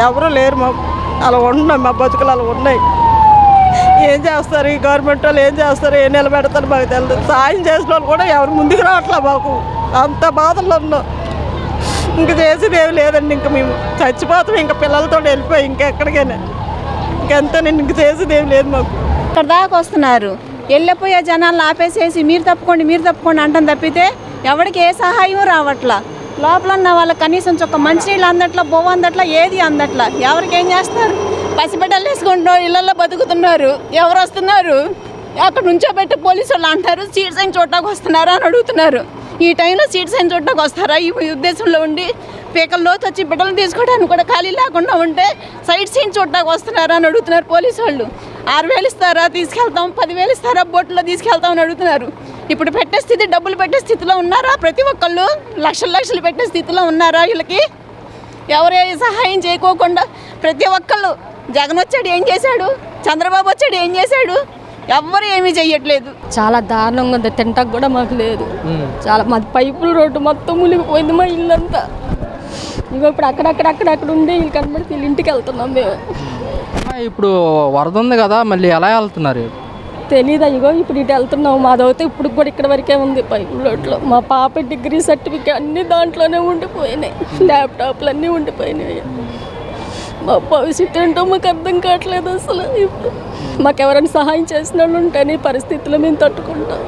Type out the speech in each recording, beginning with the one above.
ఎవరు లేరు మాకు. అలా ఉంటున్నాం, మా బతుకులు అలా ఉన్నాయి. ఏం చేస్తారు ఈ గవర్నమెంట్ వాళ్ళు, ఏం చేస్తారు, ఏం నిలబెడతారు మాకు తెలియదు. సాయం చేసిన వాళ్ళు కూడా ఎవరు ముందుకు రావట్లే. మాకు అంత బాధలు ఉన్నాం. ఇంక చేసేది ఏమి లేదండి. ఇంక మేము చచ్చిపోతాం. ఇంకా పిల్లలతో వెళ్ళిపోయి ఇంకెక్కడికైనా ఇంకెంతేనండి. ఇంక చేసేది ఏమి లేదు మాకు. ఇక్కడ దాకా వస్తున్నారు, వెళ్ళిపోయే జనాలను ఆపేసేసి మీరు తప్పుకోండి అంటాం తప్పితే ఎవరికి ఏ సహాయం రావట్లా. లోపల ఉన్న వాళ్ళకి కనీసం ఒక మంచినీళ్ళు అందట్లా, బొవ్వ అందట్లా, ఏది అందట్లా. ఎవరికి ఏం చేస్తున్నారు? పసిబిడ్డలు వేసుకుంటున్నారు, ఇళ్లలో బతుకుతున్నారు. ఎవరు వస్తున్నారు? అక్కడ నుంచోబెట్టి పోలీసు వాళ్ళు అంటారు సీట్ సైన్ చూడటానికి వస్తున్నారా అని అడుగుతున్నారు. ఈ టైంలో సీట్ సైన్ చూడటానికి వస్తారా? ఈ ఉద్దేశంలో ఉండి పీకల్లోకి వచ్చి బిడ్డలు తీసుకోవడానికి కూడా ఖాళీ లేకుండా ఉంటే సైట్ సీన్ చూడటానికి వస్తున్నారా అని అడుగుతున్నారు పోలీసు వాళ్ళు. 6,000 ఇస్తారా, తీసుకెళ్తాం, 10,000 ఇస్తారా, బోట్లో తీసుకెళ్తాం అని అడుగుతున్నారు. ఇప్పుడు పెట్టే స్థితి, డబ్బులు పెట్టే స్థితిలో ఉన్నారా? ప్రతి ఒక్కళ్ళు లక్షలు పెట్టే స్థితిలో ఉన్నారా? వీళ్ళకి ఎవరే సహాయం చేయకోకుండా ప్రతి ఒక్కళ్ళు, జగన్ వచ్చాడు ఏం చేశాడు, చంద్రబాబు వచ్చాడు ఏం చేశాడు, ఎవ్వరు ఏమీ చెయ్యట్లేదు. చాలా దారుణంగా ఉంది. తింటాకు కూడా మాకు లేదు. చాలా మాది పైపుల రోడ్డు మొత్తం మునిగిపోయింది మా ఇల్లంతా. ఇగో ఇప్పుడు అక్కడక్కడ ఉండి వీళ్ళు కనబడితే వీళ్ళ ఇంటికి వెళ్తున్నాం మేము. ఇప్పుడు వరద ఉంది కదా, మళ్ళీ ఎలా వెళ్తున్నారు? తెలీదా? ఇగో ఇప్పుడు ఇటు వెళ్తున్నాం. మాదవుతే ఇప్పుడు కూడా ఇక్కడ వరకే ఉంది పైపుల రోడ్లో. మా పాప డిగ్రీ సర్టిఫికేట్ అన్నీ దాంట్లోనే ఉండిపోయినాయి, ల్యాప్టాప్లు అన్నీ ఉండిపోయినాయి. మా భవిష్యత్తు ఏంటో మాకు అర్థం కావట్లేదు అసలు. ఇప్పుడు మాకు ఎవరైనా సహాయం చేసిన వాళ్ళు ఉంటేనే ఈ పరిస్థితుల్లో మేము తట్టుకుంటాం.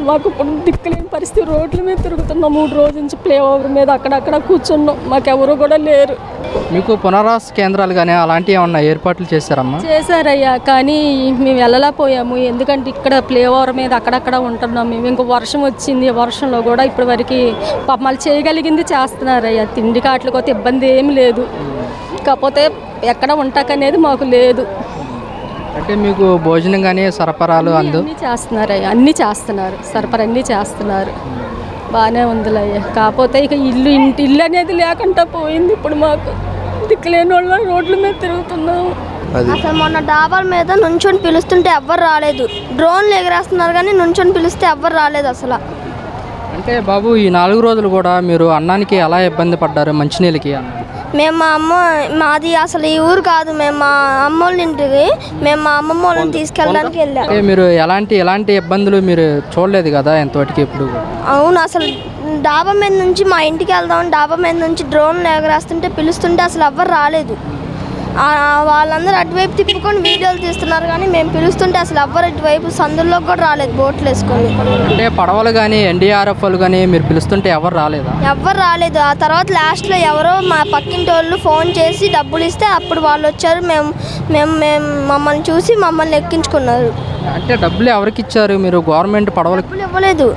మాకు ఇప్పుడు దిక్కులేని పరిస్థితి, రోడ్ల మీద తిరుగుతున్నాం. 3 రోజుల నుంచి ప్లే ఓవర్ మీద అక్కడక్కడ కూర్చున్నాం. మాకెవరు కూడా లేరు. మీకు పునరావాస కేంద్రాలు కానీ అలాంటివి ఏమన్నా ఏర్పాట్లు చేశారమ్మా? చేశారయ్యా, కానీ మేము వెళ్ళలేకపోయాము. ఎందుకంటే ఇక్కడ ప్లే ఓవర్ మీద అక్కడక్కడ ఉంటున్నాం మేము. ఇంకో వర్షం వచ్చింది, వర్షంలో కూడా ఇప్పటి వరకు మళ్ళీ చేయగలిగింది చేస్తున్నారయ్యా. తిండి కాట్లకోతే ఇబ్బంది ఏమి లేదు, కాకపోతే ఎక్కడ ఉంటాకనేది మాకు లేదు. అంటే మీకు భోజనం కానీ సరఫరాలు అన్నీ చేస్తున్నారయ్యా, అన్నీ చేస్తున్నారు, సరఫరా అన్నీ చేస్తున్నారు. బాగానే ఉందిలయ్యా. కాకపోతే ఇక ఇల్లు అనేది లేకుండా పోయింది. ఇప్పుడు మాకు దిక్కులేని వాళ్ళ రోడ్ల మీద తిరుగుతున్నాము. అసలు మొన్న డాబాల మీద నుంచొని పిలుస్తుంటే ఎవ్వరు రాలేదు. డ్రోన్లు ఎగరేస్తున్నారు కానీ నుంచొని పిలిస్తే ఎవ్వరు రాలేదు అసలు. అంటే బాబు, ఈ 4 రోజులు కూడా మీరు అన్నానికి ఎలా ఇబ్బంది పడ్డారు? మంచినీళ్ళకి? మేము మాది అసలు ఈ ఊరు కాదు. మేము మా అమ్మ వాళ్ళ ఇంటికి, మేము మా అమ్మమ్మ వాళ్ళని తీసుకెళ్ళడానికి వెళ్ళాం. మీరు ఎలాంటి ఇబ్బందులు మీరు చూడలేదు కదా ఎంతవరకు ఇప్పుడు? అవును, అసలు డాబా మీద నుంచి మా ఇంటికి వెళ్దాం, డాబా మీద నుంచి డ్రోన్లు ఎగరేస్తుంటే పిలుస్తుంటే అసలు ఎవ్వరు రాలేదు. వాళ్ళందరూ అటువైపు తిప్పుకొని వీడియోలు తీస్తున్నారు కానీ మేము పిలుస్తుంటే అసలు ఎవ్వరు ఇటువైపు సందుల్లోకి కూడా రాలేదు బోట్లు వేసుకొని. అంటే పడవలు కానీ ఎన్డీఆర్ఎఫ్ వాళ్ళు కానీ మీరు పిలుస్తుంటే ఎవరు రాలేదా? ఎవ్వరు రాలేదు. ఆ తర్వాత లాస్ట్లో ఎవరో మా పక్కింటి వాళ్ళు ఫోన్ చేసి డబ్బులు ఇస్తే అప్పుడు వాళ్ళు వచ్చారు. మేము మమ్మల్ని చూసి మమ్మల్ని ఎక్కించుకున్నారు. అంటే డబ్బులు ఎవరికి ఇచ్చారు మీరు? గవర్నమెంట్ పడవలు డబ్బులు ఇవ్వలేదు.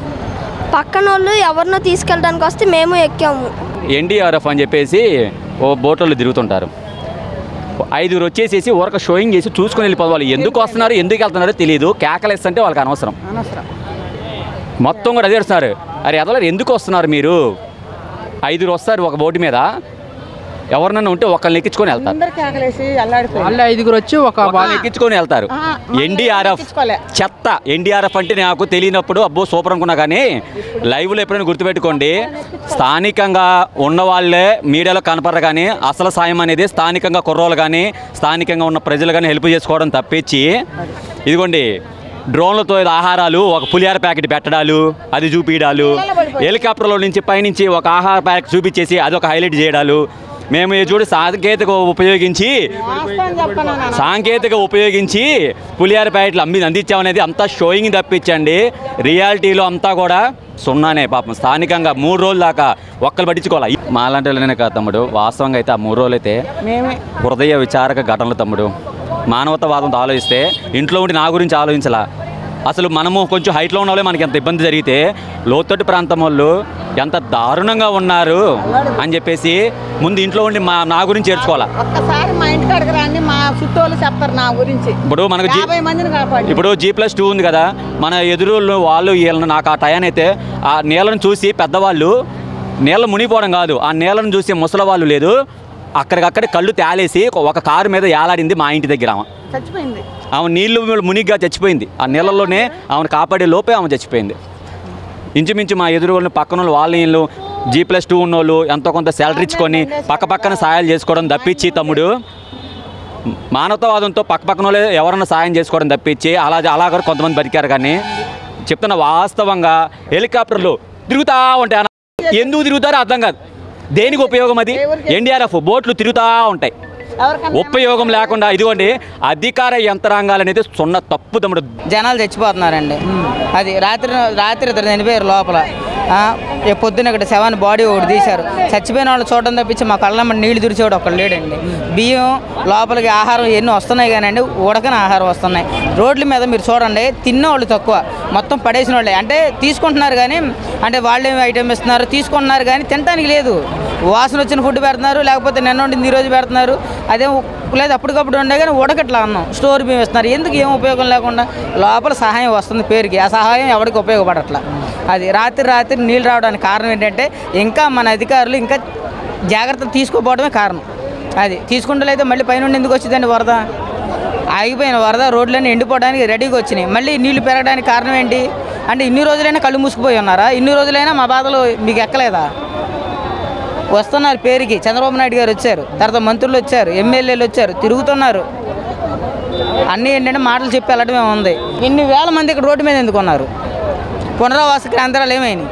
పక్కన వాళ్ళు ఎవరినో తీసుకెళ్ళడానికి వస్తే మేము ఎక్కాము. ఎన్డీఆర్ఎఫ్ అని చెప్పేసి ఓ బోట్లలో తిరుగుతుంటారు. 5 వచ్చేసేసి ఊరక షోయింగ్ చేసి చూసుకొని వెళ్ళిపోవాలి. ఎందుకు వస్తున్నారు, ఎందుకు వెళ్తున్నారో తెలియదు. కేకలేస్తుంటే వాళ్ళకి అనవసరం. మొత్తం కూడా అదే వస్తున్నారు. అరే ఎదలరు, ఎందుకు వస్తున్నారు మీరు? 5 వస్తారు ఒక బోటు మీద. ఎవరినన్నా ఉంటే ఒకళ్ళని ఎక్కించుకొని వెళ్తారు. వాళ్ళు 5 వచ్చి ఒక ఎక్కించుకొని వెళ్తారు. ఎన్డీఆర్ఎఫ్ చెత్త. ఎన్డీఆర్ఎఫ్ అంటే నాకు తెలియనప్పుడు అబ్బో సూపర్ అనుకున్నా, కానీ లైవ్లో ఎప్పుడైనా గుర్తుపెట్టుకోండి, స్థానికంగా ఉన్నవాళ్ళే మీడియాలో కనపడరు. కానీ అసలు సాయం అనేది స్థానికంగా కుర్రోళ్ళు కానీ స్థానికంగా ఉన్న ప్రజలు కానీ హెల్ప్ చేసుకోవడం తప్పించి, ఇదిగోండి డ్రోన్లతో ఆహారాలు, ఒక పులిహార ప్యాకెట్ పెట్టడాలు, అది చూపించడాలు, హెలికాప్టర్లో నుంచి పైనుంచి ఒక ఆహార ప్యాకెట్ చూపించేసి అదొక హైలైట్ చేయడాలు. మేము చూడు సాంకేతిక ఉపయోగించి పులిహార ప్యాకెట్లు అందించామనేది అంతా షోయింగ్ తప్పించండి. రియాలిటీలో అంతా కూడా సున్నానే. పాపం స్థానికంగా 3 రోజుల దాకా ఒక్కరు పట్టించుకోవాలి. మాలాంటి వాళ్ళనే కాదు తమ్ముడు, వాస్తవంగా అయితే ఆ 3 రోజులు అయితే హృదయ విచారక ఘటనలు తమ్ముడు. మానవతావాదంతో ఆలోచిస్తే ఇంట్లో ఉండి నా గురించి ఆలోచించాలా. అసలు మనము కొంచెం హైట్లో ఉన్న వాళ్ళే మనకి ఎంత ఇబ్బంది జరిగితే లోతట్టు ప్రాంతం వాళ్ళు ఎంత దారుణంగా ఉన్నారు అని చెప్పేసి ముందు ఇంట్లో ఉండి నా గురించి చేర్చుకోవాలా. ఇప్పుడు మనకు ఇప్పుడు G+2 ఉంది కదా, మన ఎదురు వాళ్ళు వీళ్ళని నాకు ఆ టయాన్ అయితే ఆ నీళ్ళను చూసి పెద్దవాళ్ళు నీళ్ళ మునిగిపోవడం కాదు, ఆ నీళ్ళను చూసి ముసలి వాళ్ళు లేదు, అక్కడికక్కడ కళ్ళు తేలేసి ఒక కారు మీద ఏలాడింది మా ఇంటి దగ్గర. ఆమె నీళ్ళు మునిగ్గా చచ్చిపోయింది. ఆ నీళ్ళలోనే ఆమెను కాపాడే లోపే ఆమె చచ్చిపోయింది. ఇంచుమించు మా ఎదురు వాళ్ళని పక్కన వాళ్ళ నీళ్ళు G+2 ఉన్నోళ్ళు ఎంతో కొంత శాలరీ ఇచ్చుకొని పక్కన సాయాలు చేసుకోవడం తప్పించి తమ్ముడు, మానవతావాదంతో పక్కన వాళ్ళే ఎవరన్నా సాయం చేసుకోవడం తప్పించి అలా కూడా కొంతమంది బతికారు. కానీ చెప్తున్న వాస్తవంగా హెలికాప్టర్లు తిరుగుతూ ఉంటాయి. ఎందుకు తిరుగుతారో అర్థం కాదు. దేనికి ఉపయోగం అది? NDRF బోట్లు తిరుగుతూ ఉంటాయి, ఉపయోగం లేకుండా. ఇదిగోండి అధికార యంత్రాంగాలు అనేది సున్న తప్పు తమ్ముడు. జనాలు చచ్చిపోతున్నారండి. అది రాత్రి ఇద్దరు చనిపోయారు లోపల. పొద్దున్న ఇక్కడ శవాన్ని బాడీ ఒకటి తీశారు. చచ్చిపోయిన వాళ్ళు చూడడం తప్పించి మా కళ్ళ నీళ్లు తుడిచేవాడు ఒకళ్ళు లేడండి. బియ్యం లోపలికి ఆహారం ఎన్ని వస్తున్నాయి కానండి, ఉడకని ఆహారం వస్తున్నాయి. రోడ్ల మీద మీరు చూడండి, తిన్నవాళ్ళు తక్కువ, మొత్తం పడేసిన వాళ్ళే. అంటే తీసుకుంటున్నారు కానీ, అంటే వాళ్ళు ఏమి ఐటమ్ ఇస్తున్నారు తీసుకుంటున్నారు కానీ తినడానికి లేదు. వాసన వచ్చిన ఫుడ్ పెడుతున్నారు, లేకపోతే నిన్న వండింది ఈరోజు పెడుతున్నారు. అదే లేదు అప్పటికప్పుడు ఉండే కానీ ఉడకట్లా అన్నాం, స్టోర్ బియ్యం ఇస్తున్నారు. ఎందుకు ఏం ఉపయోగం లేకుండా లోపల సహాయం వస్తుంది పేరుకి, ఆ సహాయం ఎవరికి ఉపయోగపడట్లా. అది రాత్రి నీళ్ళు రావడానికి కారణం ఏంటంటే ఇంకా మన అధికారులు ఇంకా జాగ్రత్తలు తీసుకోపోవడమే కారణం. అది తీసుకుంటూ మళ్ళీ పైన ఎందుకు వచ్చిందండి వరద? ఆగిపోయిన వరద రోడ్లన్నీ ఎండిపోవడానికి రెడీగా వచ్చినాయి. మళ్ళీ నీళ్లు పెరగడానికి కారణం ఏంటి అంటే ఇన్ని రోజులైనా కళ్ళు మూసుకుపోయి ఉన్నారా? ఇన్ని రోజులైనా మా బాధలు మీకు ఎక్కలేదా? వస్తున్నారు పేరుకి. చంద్రబాబు నాయుడు గారు వచ్చారు, తర్వాత మంత్రులు వచ్చారు, ఎమ్మెల్యేలు వచ్చారు, తిరుగుతున్నారు. అన్నీ ఏంటంటే మాటలు చెప్పి వెళ్ళడమే ఉంది. ఇన్ని వేల మంది ఇక్కడ రోడ్డు మీద ఎందుకున్నారు? పునరావాస కేంద్రాలు ఏమైనాయి?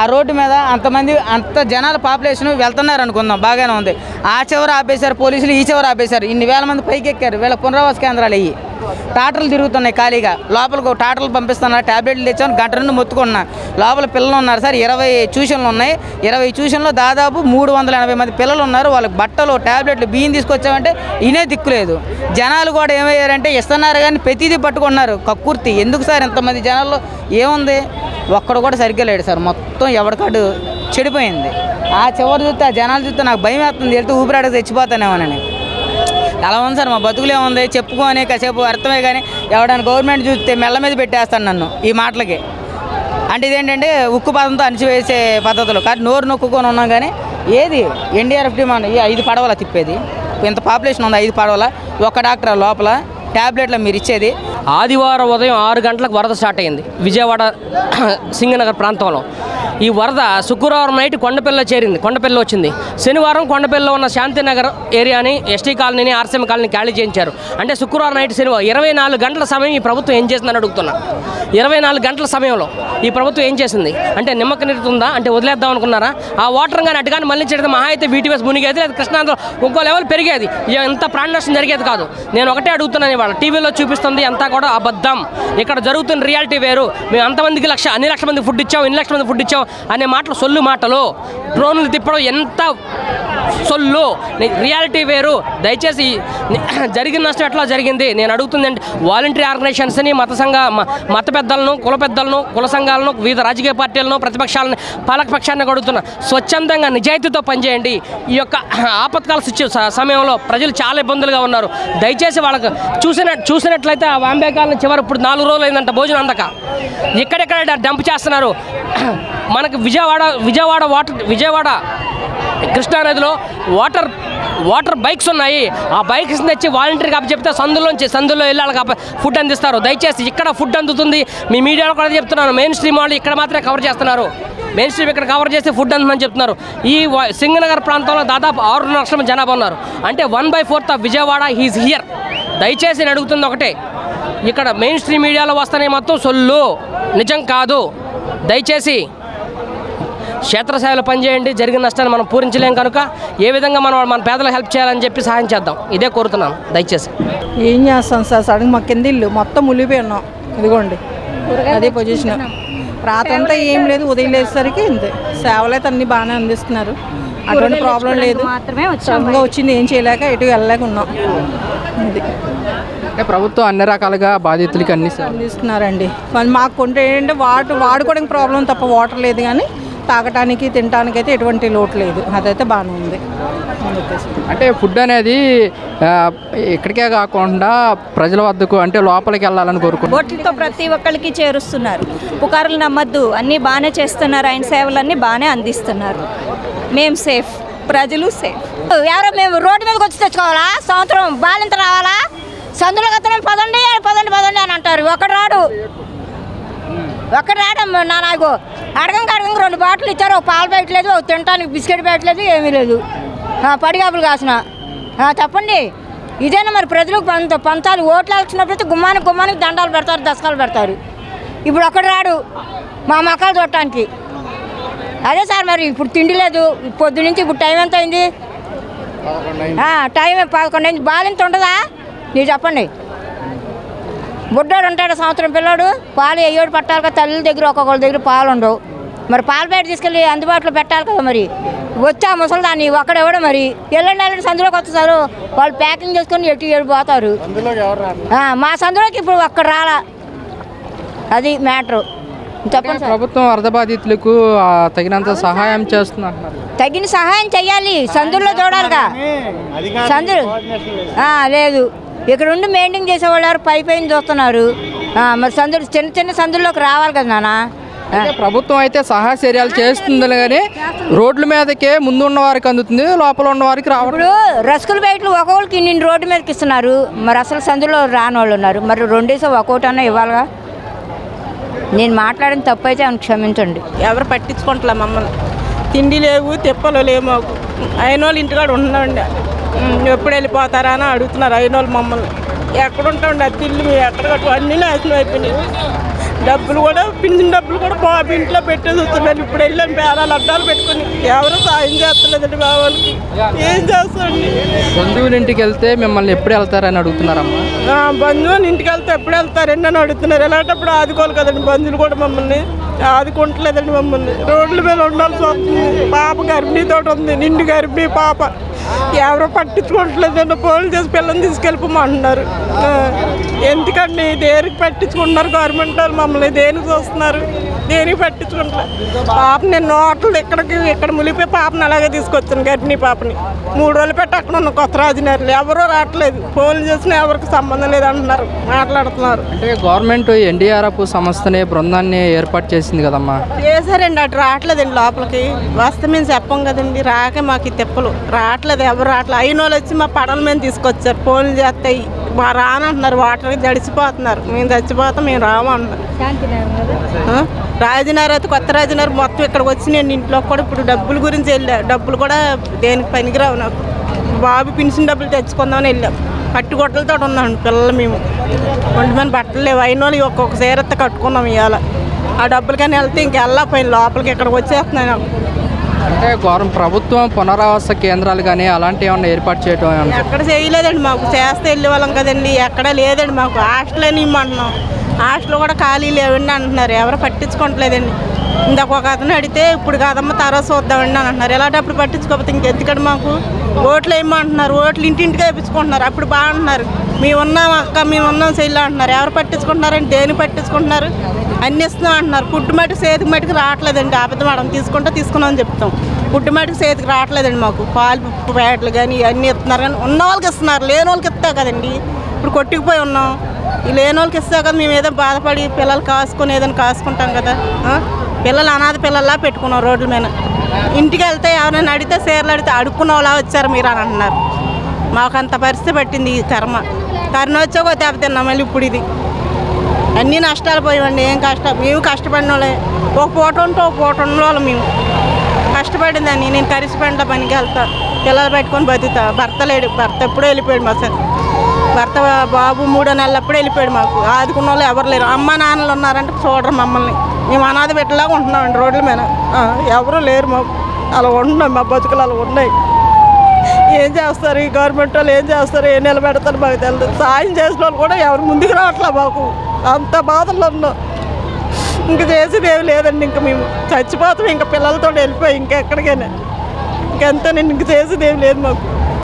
ఆ రోడ్డు మీద అంతమంది అంత జనాల పాపులేషన్ వెళ్తున్నారు అనుకుందాం, బాగానే ఉంది. ఆ చివర ఆపేశారు పోలీసులు, ఈ చివర ఆపేశారు. ఇన్ని వేల మంది పైకి ఎక్కారు. వీళ్ళ పునరావాస కేంద్రాలు అయ్యి టాటర్లు తిరుగుతున్నాయి ఖాళీగా. లోపలికి టాటర్లు పంపిస్తున్నారు, ట్యాబ్లెట్లు తెచ్చాను, గంట నుండి మొత్తుకున్నా. లోపల పిల్లలు ఉన్నారు సార్, 20 ట్యూషన్లు ఉన్నాయి. 20 ట్యూషన్లో దాదాపు 380 మంది పిల్లలు ఉన్నారు. వాళ్ళకి బట్టలు, ట్యాబ్లెట్లు, బియ్యం తీసుకొచ్చామంటే ఇనే దిక్కులేదు. జనాలు కూడా ఏమయ్యారంటే ఇస్తున్నారు కానీ ప్రతిదీ పట్టుకున్నారు. కక్కుర్తి. ఎందుకు సార్ ఇంతమంది జనాల్లో ఏముంది? ఒక్కడు కూడా సరిగ్గా లేడు సార్. మొత్తం ఎవరికాడు చెడిపోయింది. ఆ చివరి చూస్తే ఆ జనాలు చూస్తే నాకు భయం వేస్తుంది. వెళ్తే ఊపిరాడక తెచ్చిపోతానేమోనని. అలా ఉంది సార్ మా బతుకులే ఉంది. చెప్పుకొని కాసేపు అర్థమే కానీ ఎవడైనా గవర్నమెంట్ చూస్తే మెల్ల మీద పెట్టేస్తాను నన్ను ఈ మాటలకి. అంటే ఇదేంటంటే ఉక్కు పదంతో అణిచివేసే పద్ధతులు. కానీ నోరు నొక్కుకొని ఉన్నాం కానీ ఏది NDRF డిమాండ్ 5 పడవల తిప్పేది. ఇంత పాపులేషన్ ఉంది, 5 పడవల, ఒక డాక్టర్ లోపల, ట్యాబ్లెట్లు మీరు ఇచ్చేది. ఆదివారం ఉదయం 6 గంటలకు వరద స్టార్ట్ అయింది విజయవాడ సింగనగర్ ప్రాంతంలో. ఈ వరద శుక్రవారం నైట్ కొండపల్లిలో చేరింది, కొండపల్లిలో వచ్చింది. శనివారం కొండపల్లిలో ఉన్న శాంతినగర్ ఏరియాని, ఎస్టీ కాలనీని, ఆర్సీఎం కాలనీని ఖాళీ చేయించారు. అంటే శుక్రవారం నైట్ శనివారం 24 గంటల సమయం ఈ ప్రభుత్వం ఏం చేసిందని అడుగుతున్నా. 24 గంటల సమయంలో ఈ ప్రభుత్వం ఏం చేసింది అంటే నిమ్మక నీరుతుందా అంటే వదిలేద్దాం అనుకున్నారా? ఆ వాటర్ కానీ అటు కానీ మళ్ళించేది మహా అయితే BTS మునిగేది, లేదా కృష్ణాంధ్ర ఇంకో లెవెల్ పెరిగేది. ఇంత ప్రాణ నష్టం జరిగేది కాదు. నేను ఒకటే అడుగుతున్నాను, ఇవాళ టీవీలో చూపిస్తుంది అంతా కూడా అబద్ధం. ఇక్కడ జరుగుతున్న రియాలిటీ వేరు. మేము అంతమందికి అన్ని లక్షల మంది ఫుడ్ ఇచ్చాం, ఇన్ని లక్షల మంది ఫుడ్ ఇచ్చాం అనే మాటలు సొల్లు మాటలు. డ్రోన్లు తిప్పడం ఎంత సొల్లు, రియాలిటీ వేరు. దయచేసి జరిగిన నష్టం ఎట్లా జరిగింది నేను అడుగుతుంది అంటే వాలంటరీ ఆర్గనైజేషన్స్ని, మత పెద్దలను, కుల పెద్దలను, కుల సంఘాలను, వివిధ రాజకీయ పార్టీలను, ప్రతిపక్షాలను, పాలకపక్షాన్ని అడుగుతున్నా, స్వచ్ఛందంగా నిజాయితీతో పనిచేయండి. ఈ యొక్క ఆపత్కాల సమయంలో ప్రజలు చాలా ఇబ్బందులుగా ఉన్నారు. దయచేసి వాళ్ళకు చూసినట్లయితే ఆ వాంబే కాలనీ చివరి ఇప్పుడు 4 రోజులు అయిందంట భోజనం అందక. ఎక్కడెక్కడ డంప్ చేస్తున్నారు. మనకు విజయవాడ కృష్ణానదిలో వాటర్ బైక్స్ ఉన్నాయి. ఆ బైక్స్ తెచ్చి వాలంటీర్గా చెప్తే సందులో వెళ్ళి వాళ్ళకి ఫుడ్ అందిస్తారు. దయచేసి ఇక్కడ ఫుడ్ అందుతుంది. మీ మీడియాలో కూడా చెప్తున్నాను, మెయిన్ స్ట్రీమ్ వాళ్ళు ఇక్కడ మాత్రమే కవర్ చేస్తున్నారు. మెయిన్ స్ట్రీమ్ ఇక్కడ కవర్ చేసి ఫుడ్ అందుతుందని చెప్తున్నారు. ఈ సింగనగర్ ప్రాంతంలో దాదాపు 6 లక్షల మంది జనాభా ఉన్నారు. అంటే 1/4 ఆఫ్ విజయవాడ ఈజ్ హియర్. దయచేసి నేను అడుగుతుంది ఒకటే, ఇక్కడ మెయిన్ స్ట్రీమ్ మీడియాలో వస్తున్నాయి మొత్తం సొల్లు, నిజం కాదు. దయచేసి క్షేత్రస్థాయిలో పనిచేయండి. జరిగిన నష్టాన్ని మనం పూరించలేం కనుక ఏ విధంగా మన పేదలకు హెల్ప్ చేయాలని చెప్పి సహాయం చేద్దాం. ఇదే కోరుతున్నాను. దయచేసి ఏం చేస్తాం సార్, సడన్ మా కింద ఇల్లు మొత్తం ములిపోయి ఉన్నాం. ఇదిగోండి అదే పొజిషన్. రాత్రంతా ఏం లేదు, ఉదయం లేసరికి ఇంతే. సేవలు అయితే అన్నీ బాగానే అందిస్తున్నారు, అటువంటి ప్రాబ్లం లేదు. సడన్గా వచ్చింది ఏం చేయలేక ఎటు వెళ్ళలేక ఉన్నాం. అది అంటే ప్రభుత్వం అన్ని రకాలుగా బాధితులకి అన్ని అందిస్తున్నారండి. మాకు కొంటే ఏంటంటే వాడుకోవడానికి ప్రాబ్లం తప్ప వాటర్ లేదు, కానీ తాగటానికి తినడానికి అయితే ఎటువంటి లోటు లేదు. అదైతే బాగానే ఉంది. అంటే ఫుడ్ అనేది ఇక్కడికే కాకుండా ప్రజల వద్దకు అంటే లోపలికి వెళ్ళాలని కోరుకుంటున్నారు. బొట్లతో ప్రతి ఒక్కరికి చేరుస్తున్నారు. పుకారులు నమ్మద్దు, అన్నీ బాగానే చేస్తున్నారు. ఆయన సేవలన్నీ బాగానే అందిస్తున్నారు. మేము సేఫ్, ప్రజలు సేఫ్. ఎవరో మేము రోడ్డు మీదకి వచ్చి తెచ్చుకోవాలా? సంవత్సరం బాలింత రావాలా? సందులో గతనే పదండి అని అంటారు, ఒకడు రాడు. ఒక్కడ రావడం నాకు అడగంగా 2 బాటిల్ ఇచ్చారు. ఒక పాలు పెట్టలేదు, ఒక తినడానికి బిస్కెట్ పెట్టలేదు, ఏమీ లేదు. పడిగాపులు కాసిన చెప్పండి. ఇదేనా మరి ప్రజలకు పంచాలు ఓట్లు వచ్చినప్పుడు గుమ్మానికి దండాలు పెడతారు, దశకాలు పెడతారు. ఇప్పుడు ఒక్కడు రాడు మా మకాలు చూడటానికి. అదే సార్ మరి ఇప్పుడు తిండి లేదు. పొద్దు నుంచి ఇప్పుడు టైం ఎంత అయింది? టైం 11 అయింది. బాలింత ఉండదా? మీరు చెప్పండి. బుడ్డోడు ఉంటాడు, సంవత్సరం పిల్లోడు, పాలు అయ్యోడు పట్టాలి కదా. తల్లి దగ్గర ఒక్కొక్కరి దగ్గర పాలు ఉండవు. మరి పాలు బయట తీసుకెళ్ళి అందుబాటులో పెట్టాలి కదా. మరి వచ్చా ముసలి దాన్ని ఒక్కడెవడో మరి ఎల్లండి సందులోకి వస్తారు. వాళ్ళు ప్యాకింగ్ చేసుకొని ఎటు పోతారు. మా సందులోకి ఇప్పుడు ఒక్కడ రాలా. అది మ్యాటరు. చెప్పండి. ప్రభుత్వం వరద బాధితులకు తగినంత సహాయం చేస్తున్నారు. తగిన సహాయం చెయ్యాలి. సందుల్లో చూడాలిగా. సందులు లేదు. ఇక్కడ ఉండి మెయింటైన్ చేసేవాళ్ళు పైన చూస్తున్నారు. మరి సందులు చిన్న సందుల్లోకి రావాలి కదా నాన్న. ప్రభుత్వం అయితే సహాయ చర్యలు చేస్తుంది కానీ రోడ్ల మీదకే ముందు ఉన్న వారికి అందుతుంది, లోపల ఉన్న వారికి రావడం. ఇప్పుడు రసకులు బయటలు ఒక్కొక్కరికి ఇన్ని రోడ్డు మీదకి ఇస్తున్నారు. మరి అసలు సందులో రాని వాళ్ళు ఉన్నారు. మరి 2 ఒక్కొక్కటన్నా ఇవ్వాలిగా. నేను మాట్లాడిన తప్పు అయితే ఆమెను క్షమించండి. ఎవరు పట్టించుకుంటలే మమ్మల్ని. తిండి లేవు, తిప్పలు లేవు మాకు. అయిన వాళ్ళు ఇంటికాడ ఉంటున్నాండి. ఎప్పుడు వెళ్ళిపోతారా అని అడుగుతున్నారు అయిన వాళ్ళు మమ్మల్ని. ఎక్కడుంటామండి? అది తిల్లు మేము ఎక్కడ కట్టు అన్నీ నాశనం అయిపోయినాయి. డబ్బులు కూడా పింఛన్ డబ్బులు కూడా బాబు ఇంట్లో పెట్టేసి వస్తున్నాను. ఇప్పుడు వెళ్ళాను పేరాలు అడ్డాలు పెట్టుకుని. ఎవరు సాయం చేస్తలేదండి బాబాకి. ఏం చేస్తాండి? బంధువుల ఇంటికి వెళ్తే మిమ్మల్ని ఎప్పుడు వెళ్తారని అడుగుతున్నారమ్మా. బంధువులు ఇంటికి వెళ్తే ఎప్పుడు వెళ్తారండి అని అడుగుతున్నారు. ఎలాంటప్పుడు ఆదుకోవాలి కదండి. బంధువులు కూడా మమ్మల్ని ఆదుకుంటలేదండి. మమ్మల్ని రోడ్ల మీద ఉండాల్సి వస్తుంది. పాప గర్భిణీతో ఉంది, నిండు గర్భిణీ పాప. ఎవరో పట్టించుకోవట్లేదండి. పోలీసు చేసి పిల్లల్ని తీసుకెళ్ళిపోమంటున్నారు. ఎందుకండి దేనికి పట్టించుకుంటున్నారు? గవర్నమెంట్ వాళ్ళు మమ్మల్ని దేనికి చూస్తున్నారు? దేనికి పట్టించుకుంటారు? పాప నేను నోట్లు ఇక్కడ ములిపోయి పాపని అలాగే తీసుకొచ్చాను, గర్భిణీ పాపని. 3 రోజులు పెట్టి అక్కడ ఉన్న కొత్త రాజనగర్లు ఎవరో రావట్లేదు. పోలీసు చేసిన ఎవరికి సంబంధం లేదు అంటున్నారు, మాట్లాడుతున్నారు. అంటే గవర్నమెంట్ ఎన్డీఆర్ఎఫ్ సంస్థని బృందాన్ని ఏర్పాటు చేసింది కదమ్మా. చేశారండి. అటు రావట్లేదండి లోపలికి. వస్తే మేము చెప్పం కదండి. రాక మాకు తెప్పలు రావట్లేదు. ఎవరు రావట్లేదు. అయిన వాళ్ళు వచ్చి మా పడవల మీద తీసుకొచ్చారు. ఫోన్లు చేస్తాయి రానంటున్నారు. వాటర్కి జడిసిపోతున్నారు. మేము చచ్చిపోతాం, మేము రామంటున్నారు. రాజనగర్ అయితే కొత్త రాజనగర్ మొత్తం ఇక్కడికి వచ్చి నేను ఇంట్లో కూడా ఇప్పుడు డబ్బుల గురించి వెళ్ళా. డబ్బులు కూడా దేనికి పనికిరావు నాకు. బాబు పెన్షన్ డబ్బులు తెచ్చుకుందామని వెళ్ళాం. కట్టుగొట్టలతో ఉన్నాం పిల్లలు. మేము 20 మంది బట్టలు లేవు. అయిన వాళ్ళు ఒక్కొక్క సేరత్త కట్టుకున్నాం ఇవాళ. ఆ డబ్బులకని వెళ్తే ఇంకెళ్ళకపోయింది లోపలికి. ఇక్కడికి వచ్చేస్తున్నాయి నాకు. అంటే ప్రభుత్వం పునరావాస కేంద్రాలు కానీ అలాంటివి ఏమన్నా ఏర్పాటు చేయడం ఎక్కడ చేయలేదండి. మాకు చేస్తే వెళ్ళే వాళ్ళం కదండి. ఎక్కడ లేదండి మాకు. హాస్టల్ అని ఇమ్మంటున్నాం. హాస్టల్ కూడా ఖాళీ లేవండి అంటున్నారు. ఎవరు పట్టించుకోవట్లేదండి. ఇందాక ఒక అతను అడిగితే ఇప్పుడు కాదమ్మా తర్వాత చూద్దామండి అని అంటున్నారు. ఎలాంటప్పుడు పట్టించుకోకపోతే ఇంకెందుకండి మాకు? ఓట్లు వేయమంటున్నారు. ఓట్లు ఇంటింటికి వేయించుకుంటున్నారు. అప్పుడు బాగుంటున్నారు. మేము ఉన్నాం అక్క, మేము ఉన్నాం చెల్లి అంటున్నారు. ఎవరు పట్టించుకుంటున్నారండి? దేని పట్టించుకుంటున్నారు? అన్ని ఇస్తున్నాం అంటున్నారు. పుట్టు మటుకు చేతికి మటుకు రావట్లేదండి. అబద్ధం మేడం తీసుకున్నామని చెప్తాం. పుట్టు మటుకు చేతికి రావట్లేదండి మాకు. పాలు ప్యాకెట్లు కానీ ఇవన్నీ ఇస్తున్నారు. కానీ ఉన్న వాళ్ళకి ఇస్తున్నారు, లేని వాళ్ళకి ఇస్తా కదండి. ఇప్పుడు కొట్టుకుపోయి ఉన్నాం. ఈ లేని వాళ్ళకి ఇస్తా కదా. మేము ఏదో బాధపడి పిల్లలు కాసుకొని ఏదైనా కాసుకుంటాం కదా. పిల్లలు అనాథ పిల్లల్లా పెట్టుకున్నాం రోడ్ల మీద. ఇంటికి వెళ్తే ఎవరైనా అడిగితే చీరలు అడిగితే అడుక్కున్న వాళ్ళ వచ్చారు మీరు అని అంటున్నారు. మాకు అంత పరిస్థితి పట్టింది ఈ కర్మ వచ్చాక దెబ్బతిన్నాం. మళ్ళీ ఇప్పుడు ఇది అన్నీ నష్టాలు పోయామండి. ఏం కష్టం? మేము కష్టపడిన వాళ్ళే. ఒక పూట ఉంటే ఒక పూట ఉన్న వాళ్ళు మేము కష్టపడిందని. నేను కరిసిపెండ్ల పనికి వెళ్తా, పిల్లలు పెట్టుకొని బతుకుతా. భర్త లేడు. భర్త ఎప్పుడూ వెళ్ళిపోయాడు. మా సార్ భర్త బాబు 3 నెలలప్పుడు వెళ్ళిపోయాడు. మాకు ఆదుకున్న వాళ్ళు ఎవరు లేరు. అమ్మ నాన్నలు ఉన్నారంటే చూడరు మమ్మల్ని. మేము అనాథ పెట్టలాగా ఉంటున్నామండి రోడ్ల మీద. ఎవరు లేరు మాకు. అలా ఉంటున్నాం. మా బతుకులు అలా ఉన్నాయి. ఏం చేస్తారు ఈ గవర్నమెంట్ వాళ్ళు? ఏం చేస్తారు? ఏ నిలబెడతారు మాకు తెలియదు. సాయం చేసిన వాళ్ళు కూడా ఎవరు ముందుకు రావట్లే మాకు. అంత బాధల్లో ఉన్నాం. ఇంక చేసేది ఏమి లేదండి. ఇంక మేము చచ్చిపోతాం. ఇంకా పిల్లలతో వెళ్ళిపోయి ఇంకెక్కడికైనా ఇంకెంత. నేను ఇంక చేసేది ఏమి లేదు మాకు.